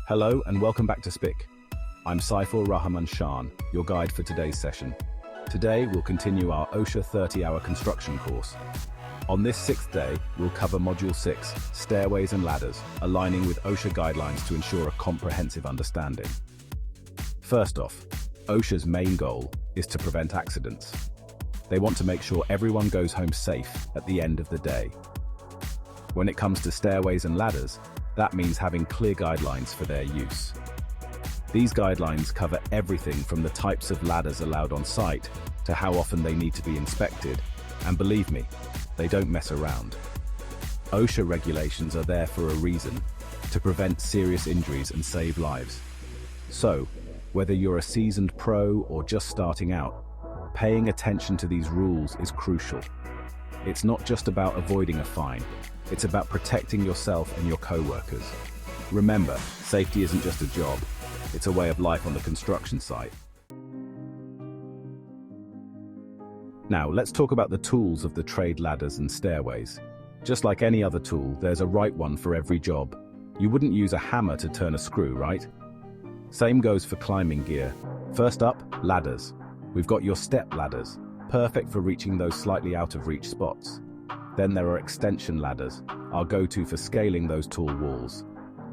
Hello and welcome back to SPIC. I'm Saifur Rahman Shan, your guide for today's session. Today we'll continue our OSHA 30-hour construction course. On this 6th day, we'll cover Module 6, Stairways and Ladders, aligning with OSHA guidelines to ensure a comprehensive understanding. First off, OSHA's main goal is to prevent accidents. They want to make sure everyone goes home safe at the end of the day. When it comes to stairways and ladders, that means having clear guidelines for their use. These guidelines cover everything from the types of ladders allowed on site to how often they need to be inspected, and believe me, they don't mess around. OSHA regulations are there for a reason, to prevent serious injuries and save lives. So, whether you're a seasoned pro or just starting out, paying attention to these rules is crucial. It's not just about avoiding a fine, it's about protecting yourself and your co-workers. Remember, safety isn't just a job, it's a way of life on the construction site. Now, let's talk about the tools of the trade ladders and stairways. Just like any other tool, there's a right one for every job. You wouldn't use a hammer to turn a screw, right? Same goes for climbing gear. First up, ladders. We've got your step ladders, perfect for reaching those slightly out of reach spots. Then there are extension ladders, our go-to for scaling those tall walls.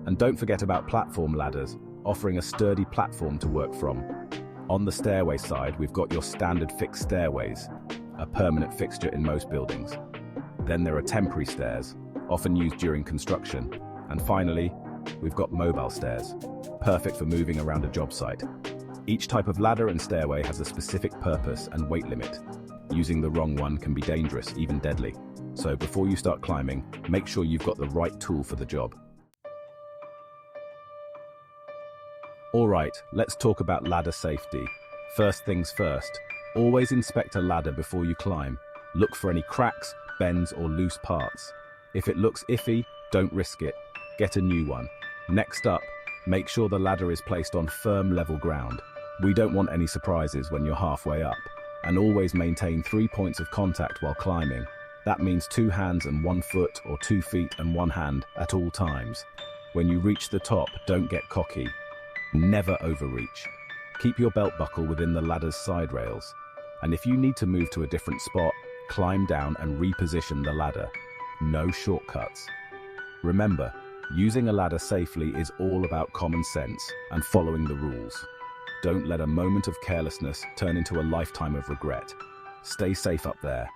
And don't forget about platform ladders, offering a sturdy platform to work from. On the stairway side, we've got your standard fixed stairways, a permanent fixture in most buildings. Then there are temporary stairs, often used during construction. And finally, we've got mobile stairs, perfect for moving around a job site. Each type of ladder and stairway has a specific purpose and weight limit. Using the wrong one can be dangerous, even deadly. So before you start climbing, make sure you've got the right tool for the job. Alright, let's talk about ladder safety. First things first, always inspect a ladder before you climb. Look for any cracks, bends or loose parts. If it looks iffy, don't risk it. Get a new one. Next up, make sure the ladder is placed on firm level ground. We don't want any surprises when you're halfway up. And always maintain 3 points of contact while climbing. That means 2 hands and 1 foot or 2 feet and 1 hand at all times. When you reach the top, don't get cocky. Never overreach. Keep your belt buckle within the ladder's side rails. And if you need to move to a different spot, climb down and reposition the ladder. No shortcuts. Remember, using a ladder safely is all about common sense and following the rules. Don't let a moment of carelessness turn into a lifetime of regret. Stay safe up there.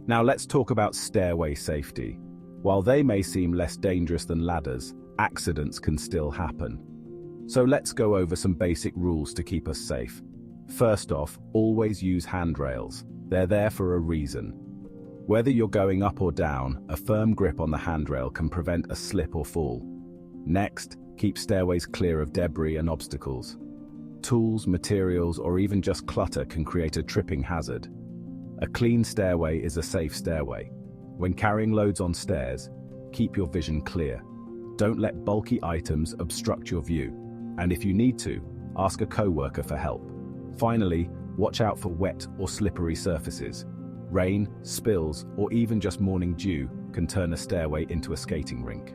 Now let's talk about stairway safety. While they may seem less dangerous than ladders, accidents can still happen. So let's go over some basic rules to keep us safe. First off, always use handrails. They're there for a reason. Whether you're going up or down, a firm grip on the handrail can prevent a slip or fall. Next, keep stairways clear of debris and obstacles. Tools, materials, or even just clutter can create a tripping hazard. A clean stairway is a safe stairway. When carrying loads on stairs, keep your vision clear. Don't let bulky items obstruct your view. And if you need to, ask a co-worker for help. Finally, watch out for wet or slippery surfaces. Rain, spills, or even just morning dew can turn a stairway into a skating rink.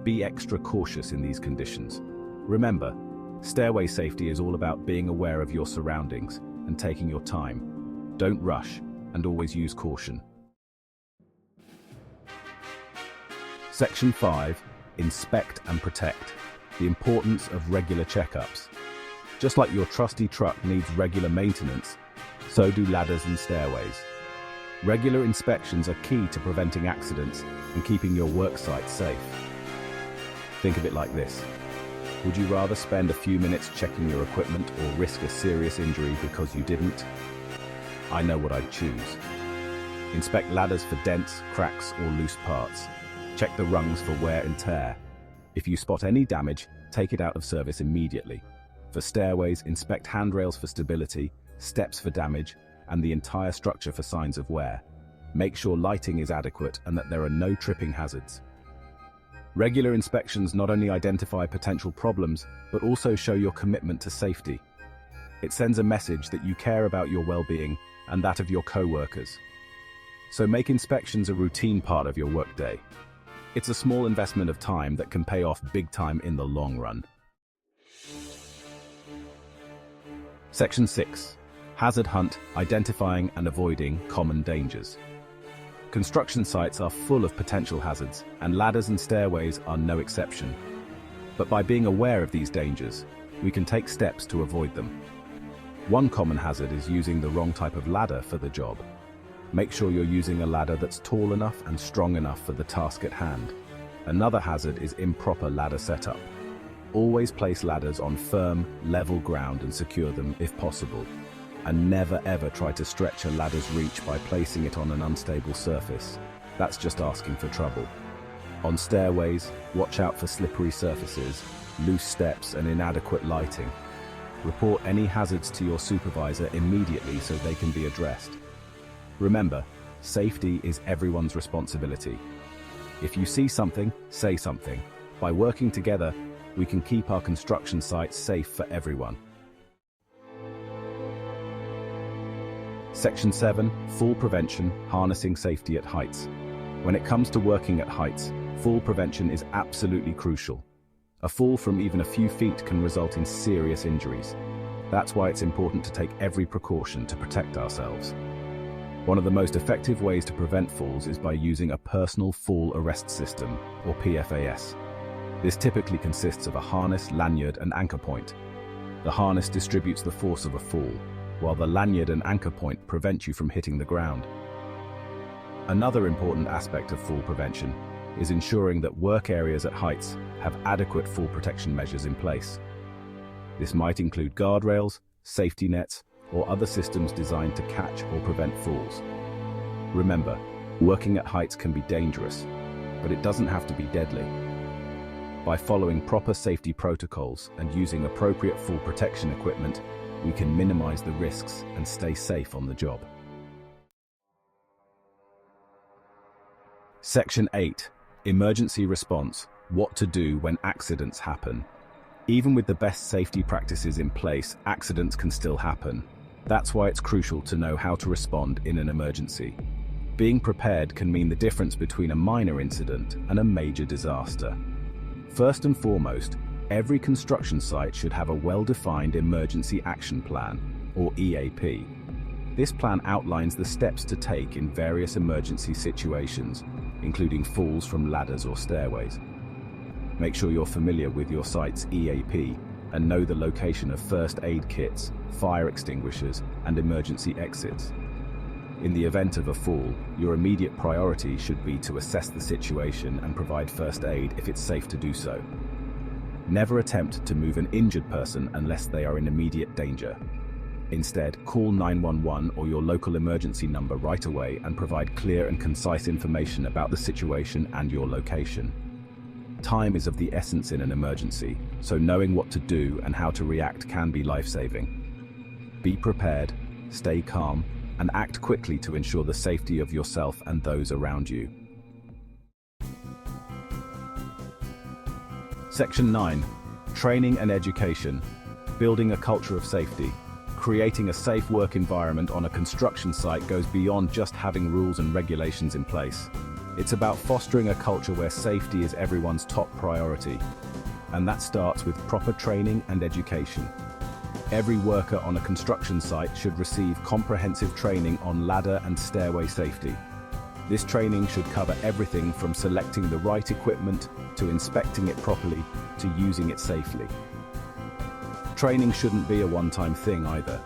Be extra cautious in these conditions. Remember, stairway safety is all about being aware of your surroundings and taking your time. Don't rush, and always use caution. Section 5. Inspect and protect. The importance of regular checkups. Just like your trusty truck needs regular maintenance, so do ladders and stairways. Regular inspections are key to preventing accidents and keeping your work site safe. Think of it like this. Would you rather spend a few minutes checking your equipment or risk a serious injury because you didn't? I know what I'd choose. Inspect ladders for dents, cracks, or loose parts. Check the rungs for wear and tear. If you spot any damage, take it out of service immediately. For stairways, inspect handrails for stability, steps for damage, and the entire structure for signs of wear. Make sure lighting is adequate and that there are no tripping hazards. Regular inspections not only identify potential problems, but also show your commitment to safety. It sends a message that you care about your well-being and that of your co-workers. So make inspections a routine part of your workday. It's a small investment of time that can pay off big time in the long run. Section 6. Hazard hunt, identifying and avoiding common dangers. Construction sites are full of potential hazards, and ladders and stairways are no exception. But by being aware of these dangers, we can take steps to avoid them. One common hazard is using the wrong type of ladder for the job. Make sure you're using a ladder that's tall enough and strong enough for the task at hand. Another hazard is improper ladder setup. Always place ladders on firm, level ground and secure them if possible. And never ever try to stretch a ladder's reach by placing it on an unstable surface. That's just asking for trouble. On stairways, watch out for slippery surfaces, loose steps and inadequate lighting. Report any hazards to your supervisor immediately so they can be addressed. Remember, safety is everyone's responsibility. If you see something, say something. By working together, we can keep our construction sites safe for everyone. Section 7. Fall prevention, harnessing safety at heights. When it comes to working at heights, fall prevention is absolutely crucial. A fall from even a few feet can result in serious injuries. That's why it's important to take every precaution to protect ourselves. One of the most effective ways to prevent falls is by using a personal fall arrest system, or PFAS. This typically consists of a harness, lanyard, and anchor point. The harness distributes the force of a fall, while the lanyard and anchor point prevent you from hitting the ground. Another important aspect of fall prevention is ensuring that work areas at heights have adequate fall protection measures in place. This might include guardrails, safety nets, or other systems designed to catch or prevent falls. Remember, working at heights can be dangerous, but it doesn't have to be deadly. By following proper safety protocols and using appropriate fall protection equipment, we can minimize the risks and stay safe on the job. Section 8. Emergency response. What to do when accidents happen. Even with the best safety practices in place, accidents can still happen. That's why it's crucial to know how to respond in an emergency. Being prepared can mean the difference between a minor incident and a major disaster. First and foremost, every construction site should have a well-defined Emergency Action Plan, or EAP. This plan outlines the steps to take in various emergency situations, including falls from ladders or stairways. Make sure you're familiar with your site's EAP and know the location of first aid kits, fire extinguishers, and emergency exits. In the event of a fall, your immediate priority should be to assess the situation and provide first aid if it's safe to do so. Never attempt to move an injured person unless they are in immediate danger. Instead, call 911 or your local emergency number right away and provide clear and concise information about the situation and your location. Time is of the essence in an emergency, so knowing what to do and how to react can be life-saving. Be prepared, stay calm, and act quickly to ensure the safety of yourself and those around you. Section 9. Training and education. Building a culture of safety. Creating a safe work environment on a construction site goes beyond just having rules and regulations in place. It's about fostering a culture where safety is everyone's top priority. And that starts with proper training and education. Every worker on a construction site should receive comprehensive training on ladder and stairway safety. This training should cover everything from selecting the right equipment to inspecting it properly to using it safely. Training shouldn't be a one-time thing either.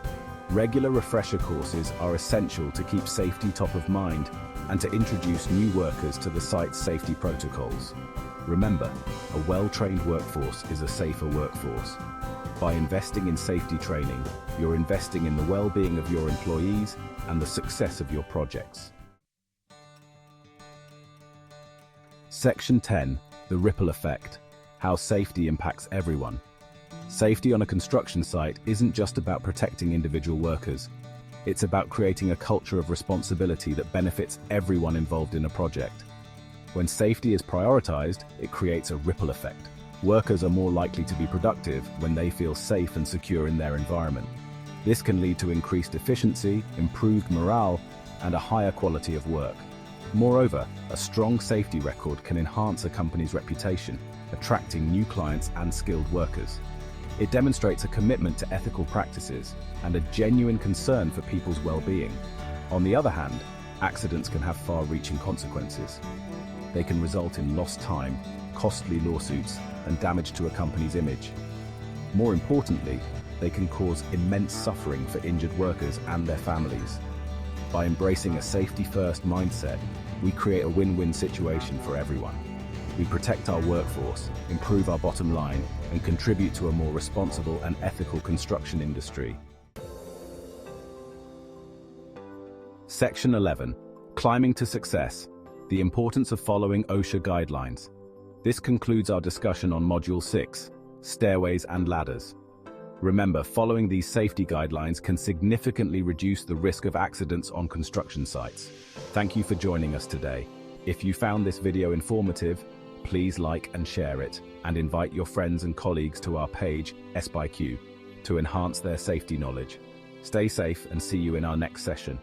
Regular refresher courses are essential to keep safety top of mind and to introduce new workers to the site's safety protocols. Remember, a well-trained workforce is a safer workforce. By investing in safety training, you're investing in the well-being of your employees and the success of your projects. Section 10. The ripple effect. How safety impacts everyone. Safety on a construction site isn't just about protecting individual workers. It's about creating a culture of responsibility that benefits everyone involved in a project. When safety is prioritized, it creates a ripple effect. Workers are more likely to be productive when they feel safe and secure in their environment. This can lead to increased efficiency, improved morale, and a higher quality of work. Moreover, a strong safety record can enhance a company's reputation, attracting new clients and skilled workers. It demonstrates a commitment to ethical practices and a genuine concern for people's well-being. On the other hand, accidents can have far-reaching consequences. They can result in lost time, costly lawsuits, and damage to a company's image. More importantly, they can cause immense suffering for injured workers and their families. By embracing a safety-first mindset, we create a win-win situation for everyone. We protect our workforce, improve our bottom line, and contribute to a more responsible and ethical construction industry. Section 11. Climbing to Success. The importance of following OSHA guidelines. This concludes our discussion on Module 6, Stairways and Ladders. Remember, following these safety guidelines can significantly reduce the risk of accidents on construction sites. Thank you for joining us today. If you found this video informative, please like and share it, and invite your friends and colleagues to our page, S by Q, to enhance their safety knowledge. Stay safe and see you in our next session.